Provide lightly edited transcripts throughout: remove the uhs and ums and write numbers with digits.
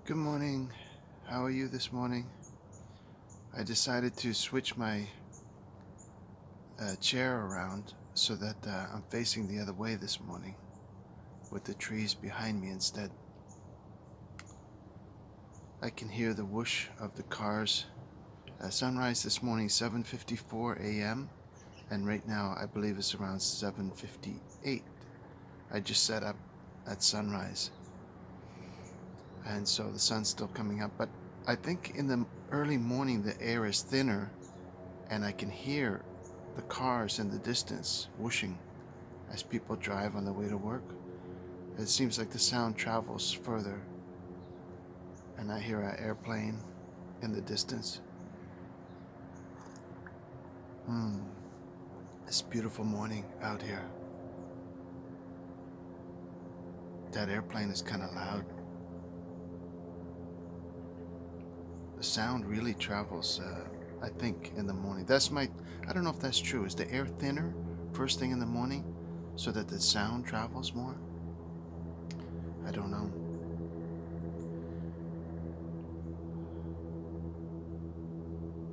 Good morning. How are you this morning? I decided to switch my chair around so that I'm facing the other way this morning with the trees behind me instead. I can hear the whoosh of the cars. Sunrise this morning, 7:54 a.m. and right now I believe it's around 7:58. I just set up at sunrise and so the sun's still coming up, but I think in the early morning the air is thinner and I can hear the cars in the distance whooshing as people drive on the way to work. It seems like the sound travels further, and I hear an airplane in the distance. It's a beautiful morning out here. That airplane is kind of loud. The sound really travels, I think, in the morning. I don't know if that's true. Is the air thinner first thing in the morning so that the sound travels more? I don't know.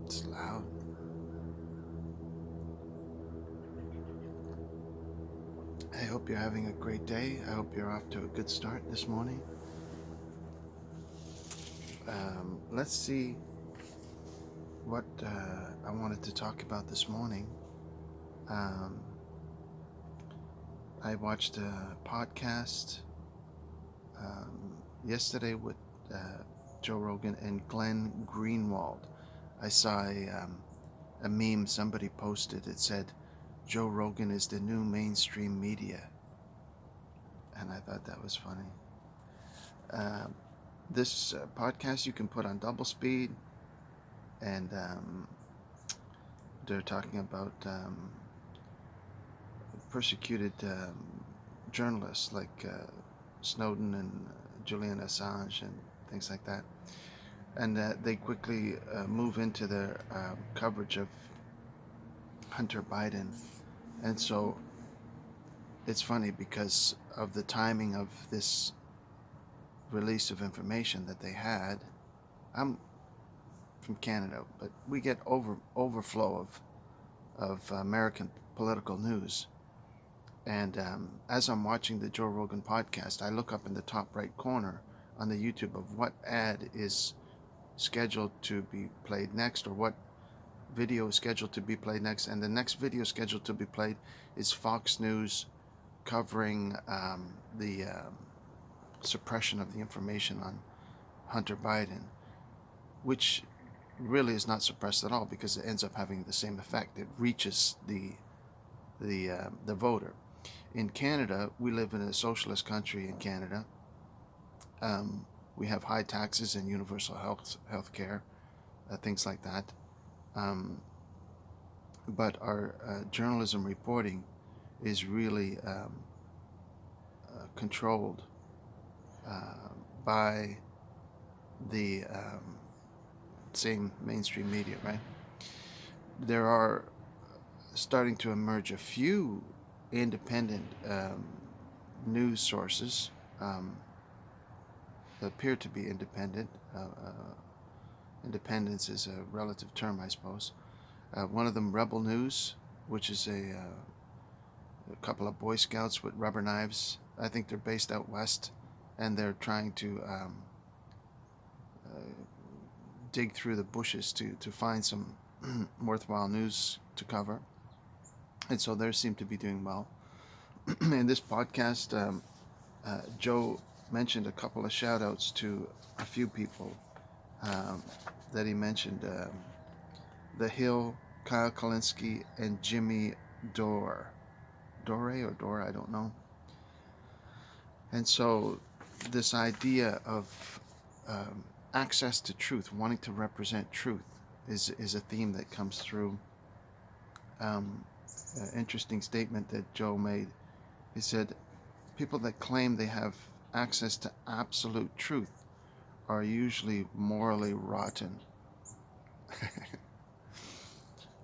It's loud. I hope you're having a great day. I hope you're off to a good start this morning. Let's see what I wanted to talk about this morning. I watched a podcast yesterday with Joe Rogan and Glenn Greenwald. I saw a meme somebody posted. It said, Joe Rogan is the new mainstream media. And I thought that was funny. This podcast you can put on double speed, and they're talking about persecuted journalists like Snowden and Julian Assange and things like that. And they quickly move into their coverage of Hunter Biden. And so it's funny because of the timing of this release of information that they had. I'm from Canada, but we get overflow of American political news. And as I'm watching the Joe Rogan podcast, I look up in the top right corner on the YouTube of what ad is scheduled to be played next, or what video is scheduled to be played next. And the next video scheduled to be played is Fox News covering the suppression of the information on Hunter Biden, which really is not suppressed at all because it ends up having the same effect. It reaches the voter. In Canada, we live in a socialist country. In Canada, we have high taxes and universal health care, things like that. But our journalism reporting is really controlled by the same mainstream media, right? There are starting to emerge a few independent news sources that appear to be independent. Independence is a relative term, I suppose. One of them, Rebel News, which is a couple of Boy Scouts with rubber knives. I think they're based out west, and they're trying to dig through the bushes to find some worthwhile news to cover. And so they seem to be doing well. In this podcast, Joe mentioned a couple of shout outs to a few people that he mentioned. The Hill, Kyle Kulinski, and Jimmy Dore. Dore or Dore, I don't know. And so this idea of access to truth, wanting to represent truth, is a theme that comes through. Interesting statement that Joe made. He said, people that claim they have access to absolute truth are usually morally rotten.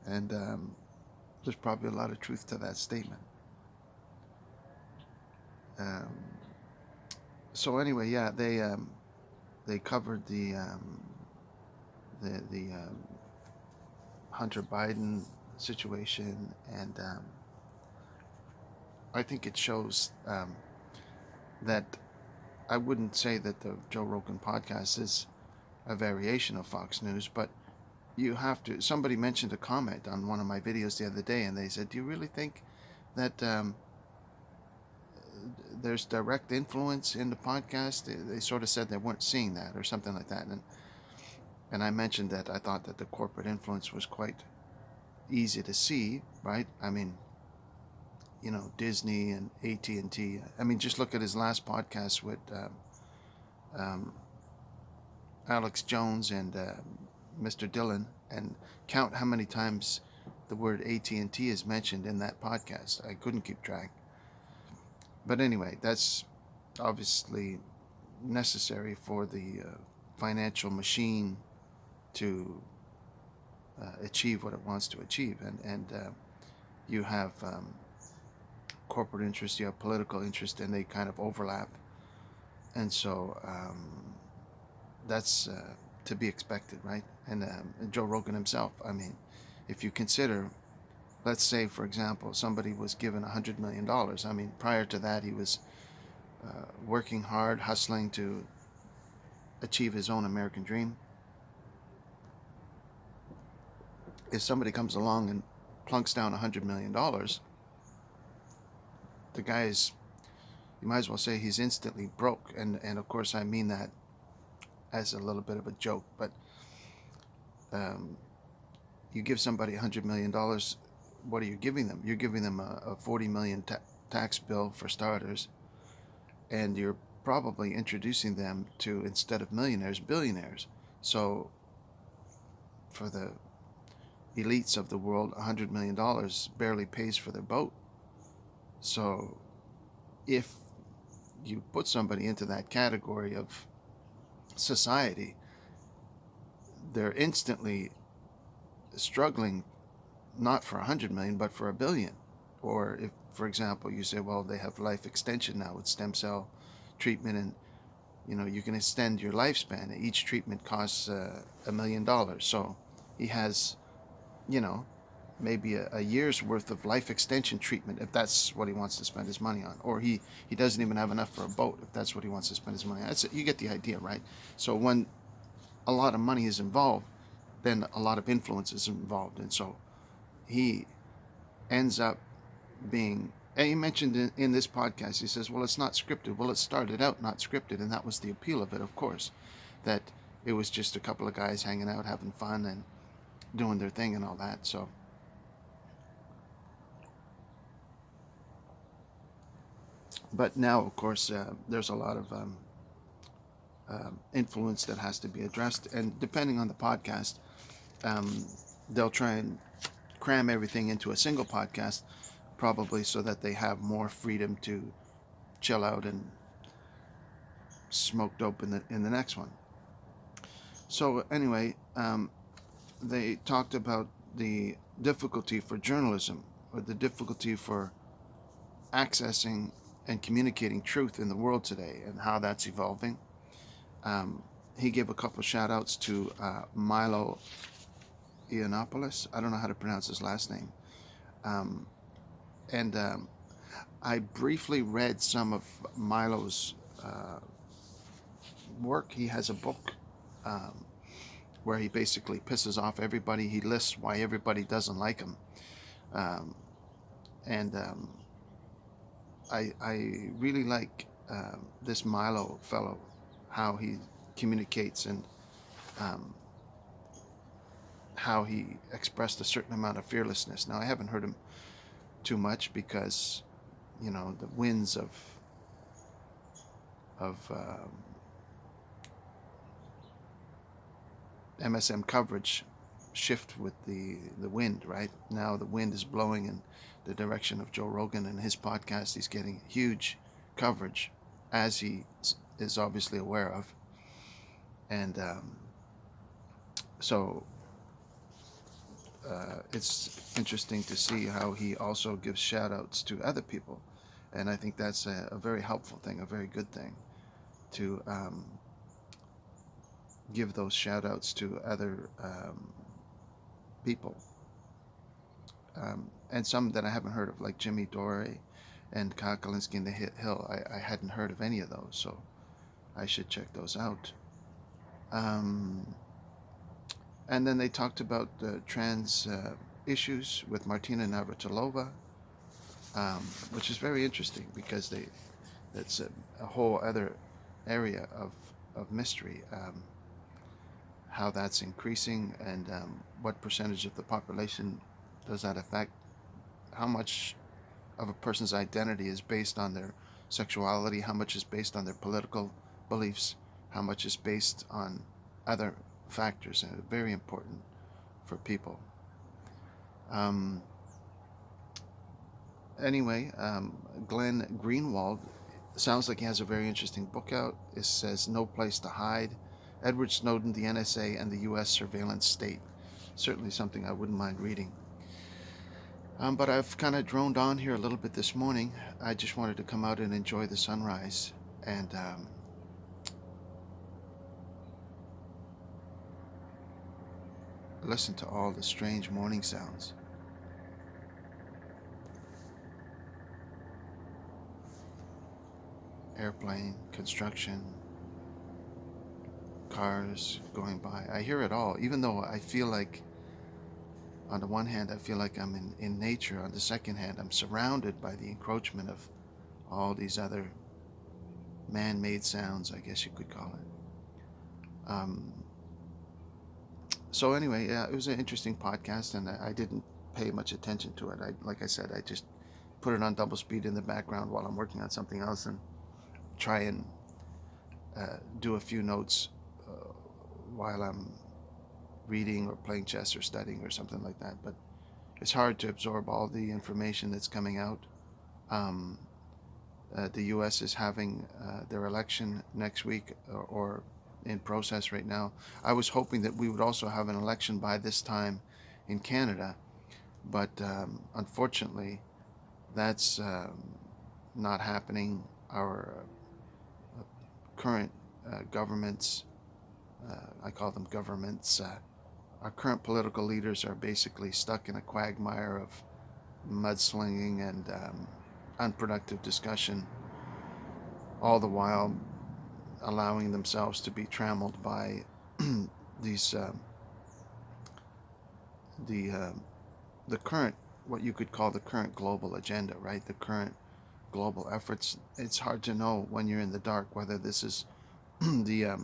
And there's probably a lot of truth to that statement. So anyway, yeah, they covered the Hunter Biden situation, and I think it shows that I wouldn't say that the Joe Rogan podcast is a variation of Fox News, but you have to. Somebody mentioned a comment on one of my videos the other day, and they said, "Do you really think that there's direct influence in the podcast?" They sort of said they weren't seeing that, or something like that, and I mentioned that I thought that the corporate influence was quite easy to see, right? I mean, Disney and AT&T. I mean, just look at his last podcast with um, Alex Jones and Mr. Dillon, and count how many times the word AT&T is mentioned in that podcast. I couldn't keep track. But anyway, that's obviously necessary for the financial machine to achieve what it wants to achieve. And you have corporate interest, you have political interest, and they kind of overlap. And so that's to be expected, right? And Joe Rogan himself, I mean, if you consider, let's say, for example, somebody was given $100 million. I mean, prior to that, he was working hard, hustling to achieve his own American dream. If somebody comes along and plunks down $100 million, the guy is, you might as well say he's instantly broke. And of course, I mean that as a little bit of a joke, but you give somebody $100 million, what are you giving them? You're giving them a $40 million tax bill for starters, and you're probably introducing them to, instead of millionaires, billionaires. So for the elites of the world, $100 million barely pays for their boat. So if you put somebody into that category of society, they're instantly struggling not for 100 million but for 1 billion. Or if, for example, you say, well, they have life extension now with stem cell treatment, and you can extend your lifespan. Each treatment costs $1 million. So he has maybe a year's worth of life extension treatment, if that's what he wants to spend his money on. Or he doesn't even have enough for a boat, if that's what he wants to spend his money on. You get the idea, right? So when a lot of money is involved, then a lot of influence is involved. And so he ends up being, and he mentioned in this podcast, he says, well, it's not scripted. Well, it started out not scripted, and that was the appeal of it, of course, that it was just a couple of guys hanging out, having fun, and doing their thing and all that. So but now, of course, there's a lot of influence that has to be addressed, and depending on the podcast, they'll try and cram everything into a single podcast, probably so that they have more freedom to chill out and smoke dope in the next one. So anyway, they talked about the difficulty for journalism, or the difficulty for accessing and communicating truth in the world today, and how that's evolving. He gave a couple shout outs to Milo Yiannopoulos. I don't know how to pronounce his last name. And I briefly read some of Milo's work. He has a book where he basically pisses off everybody. He lists why everybody doesn't like him. And I really like this Milo fellow, how he communicates, and how he expressed a certain amount of fearlessness. Now, I haven't heard him too much because, the winds of MSM coverage shift with the wind, right? Now the wind is blowing in the direction of Joe Rogan, and his podcast, he's getting huge coverage, as he is obviously aware of. And so it's interesting to see how he also gives shout outs to other people. And I think that's a very helpful thing, a very good thing, to give those shout outs to other people, and some that I haven't heard of, like Jimmy Dore and Kulinski and the Hill. I hadn't heard of any of those, so I should check those out. Um, and then they talked about trans issues with Martina Navratilova, which is very interesting because that's a whole other area of mystery. How that's increasing, and what percentage of the population does that affect? How much of a person's identity is based on their sexuality? How much is based on their political beliefs? How much is based on other factors? And very important for people. Um, anyway, Glenn Greenwald sounds like he has a very interesting book out. It says No Place to Hide: Edward Snowden, the NSA, and the U.S. Surveillance State. Certainly something I wouldn't mind reading. But I've kind of droned on here a little bit this morning. I just wanted to come out and enjoy the sunrise and listen to all the strange morning sounds. Airplane, construction, cars going by. I hear it all, even though I feel like, on the one hand, I feel like I'm in nature. On the second hand, I'm surrounded by the encroachment of all these other man-made sounds, I guess you could call it. So anyway, yeah, it was an interesting podcast, and I didn't pay much attention to it. Like I said, I just put it on double speed in the background while I'm working on something else, and try and do a few notes while I'm reading or playing chess or studying or something like that. But it's hard to absorb all the information that's coming out. The U.S. is having their election next week, or in process right now. I was hoping that we would also have an election by this time in Canada, but unfortunately, that's not happening. Our current governments, I call them governments, our current political leaders are basically stuck in a quagmire of mudslinging and unproductive discussion, all the while allowing themselves to be trammeled by these the current, what you could call the current global agenda, right? The current global efforts. It's hard to know when you're in the dark whether this is the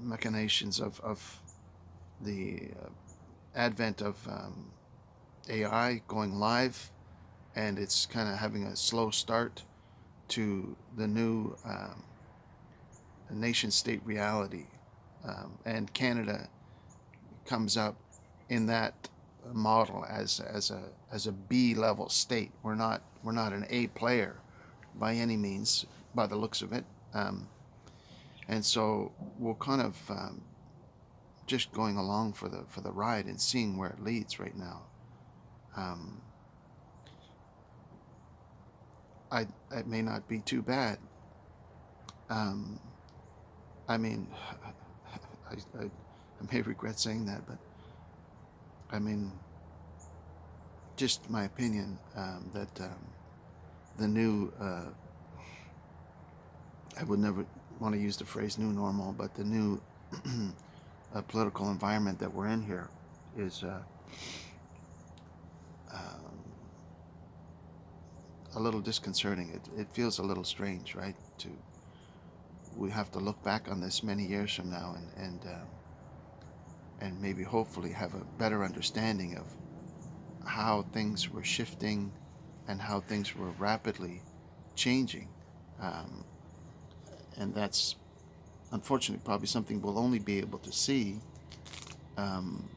machinations of the advent of AI going live, and it's kind of having a slow start to the new nation-state reality, and Canada comes up in that model as a B level state. We're not an A player by any means, by the looks of it, and so we're kind of just going along for the ride and seeing where it leads right now. It may not be too bad. I mean, I may regret saying that, but I mean, just my opinion, that the new, I would never want to use the phrase new normal, but the new political environment that we're in here is a little disconcerting. It feels a little strange, right? We have to look back on this many years from now and maybe hopefully have a better understanding of how things were shifting and how things were rapidly changing. And that's unfortunately probably something we'll only be able to see down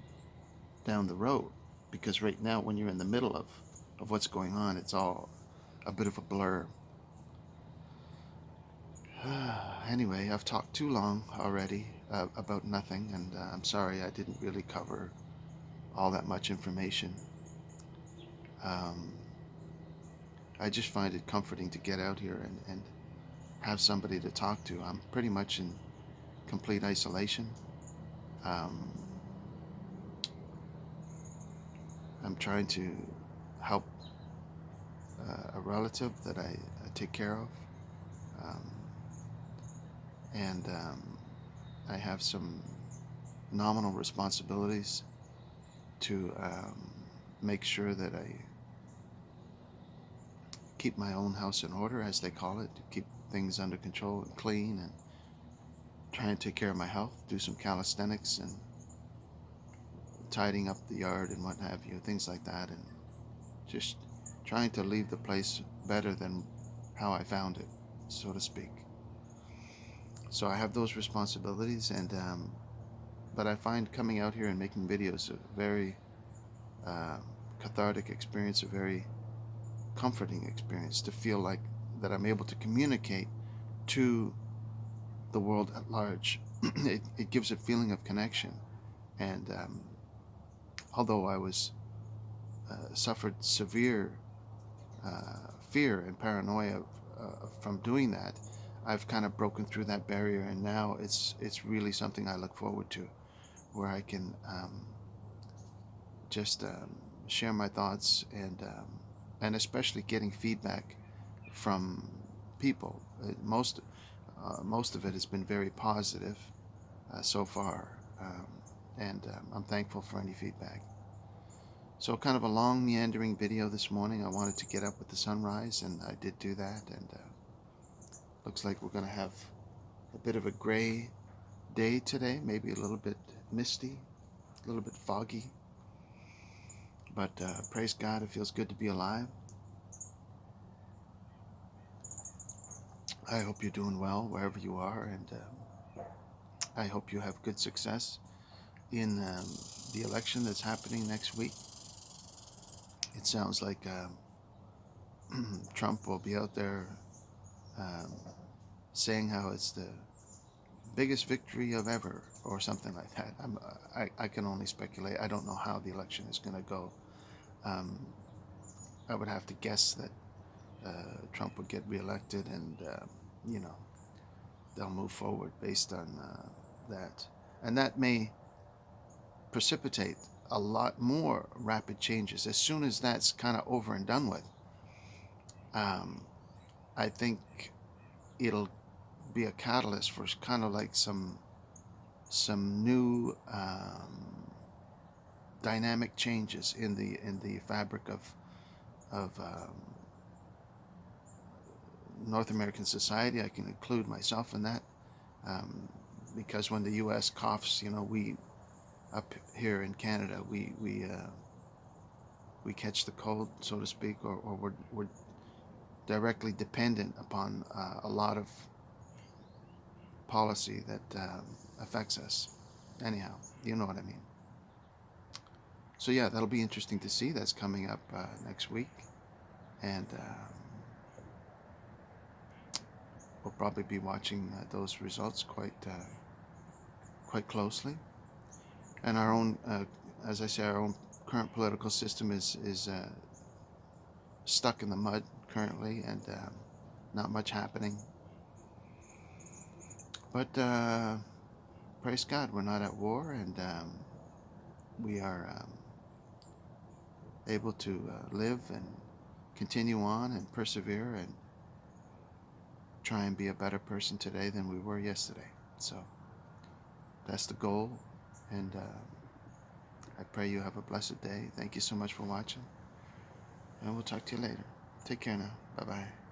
the road, because right now, when you're in the middle of what's going on, it's all a bit of a blur. Anyway, I've talked too long already about nothing, and I'm sorry I didn't really cover all that much information. I just find it comforting to get out here and have somebody to talk to. I'm pretty much in complete isolation. Um, I'm trying to help a relative that I take care of. Um, and I have some nominal responsibilities to make sure that I keep my own house in order, as they call it, to keep things under control and clean, and try and take care of my health, do some calisthenics and tidying up the yard and what have you, things like that, and just trying to leave the place better than how I found it, so to speak. So I have those responsibilities, and but I find coming out here and making videos a very cathartic experience, a very comforting experience, to feel like that I'm able to communicate to the world at large. It gives a feeling of connection, and although I was suffered severe fear and paranoia from doing that, I've kind of broken through that barrier, and now it's really something I look forward to, where I can just share my thoughts, and especially getting feedback from people. Most of it has been very positive so far, and I'm thankful for any feedback. So kind of a long meandering video this morning. I wanted to get up with the sunrise, and I did do that, and looks like we're going to have a bit of a gray day today, maybe a little bit misty, a little bit foggy, but praise God, it feels good to be alive. I hope you're doing well wherever you are, and I hope you have good success in the election that's happening next week. It sounds like Trump will be out there um, saying how it's the biggest victory of ever, or something like that. I can only speculate. I don't know how the election is going to go. I would have to guess that Trump would get reelected, and you know, they'll move forward based on that, and that may precipitate a lot more rapid changes as soon as that's kind of over and done with. I think it'll be a catalyst for kind of like some new dynamic changes in the fabric of North American society. I can include myself in that, because when the U.S. coughs, we up here in Canada, we catch the cold, so to speak, or we're directly dependent upon a lot of policy that affects us. Anyhow, you know what I mean. So yeah, that'll be interesting to see. That's coming up next week, and we'll probably be watching those results quite closely. And our own, as I say, our own current political system is stuck in the mud currently, and not much happening. But praise God, we're not at war, and we are able to live and continue on and persevere and try and be a better person today than we were yesterday. So that's the goal, and I pray you have a blessed day. Thank you so much for watching, and we'll talk to you later. Take care now. Bye-bye.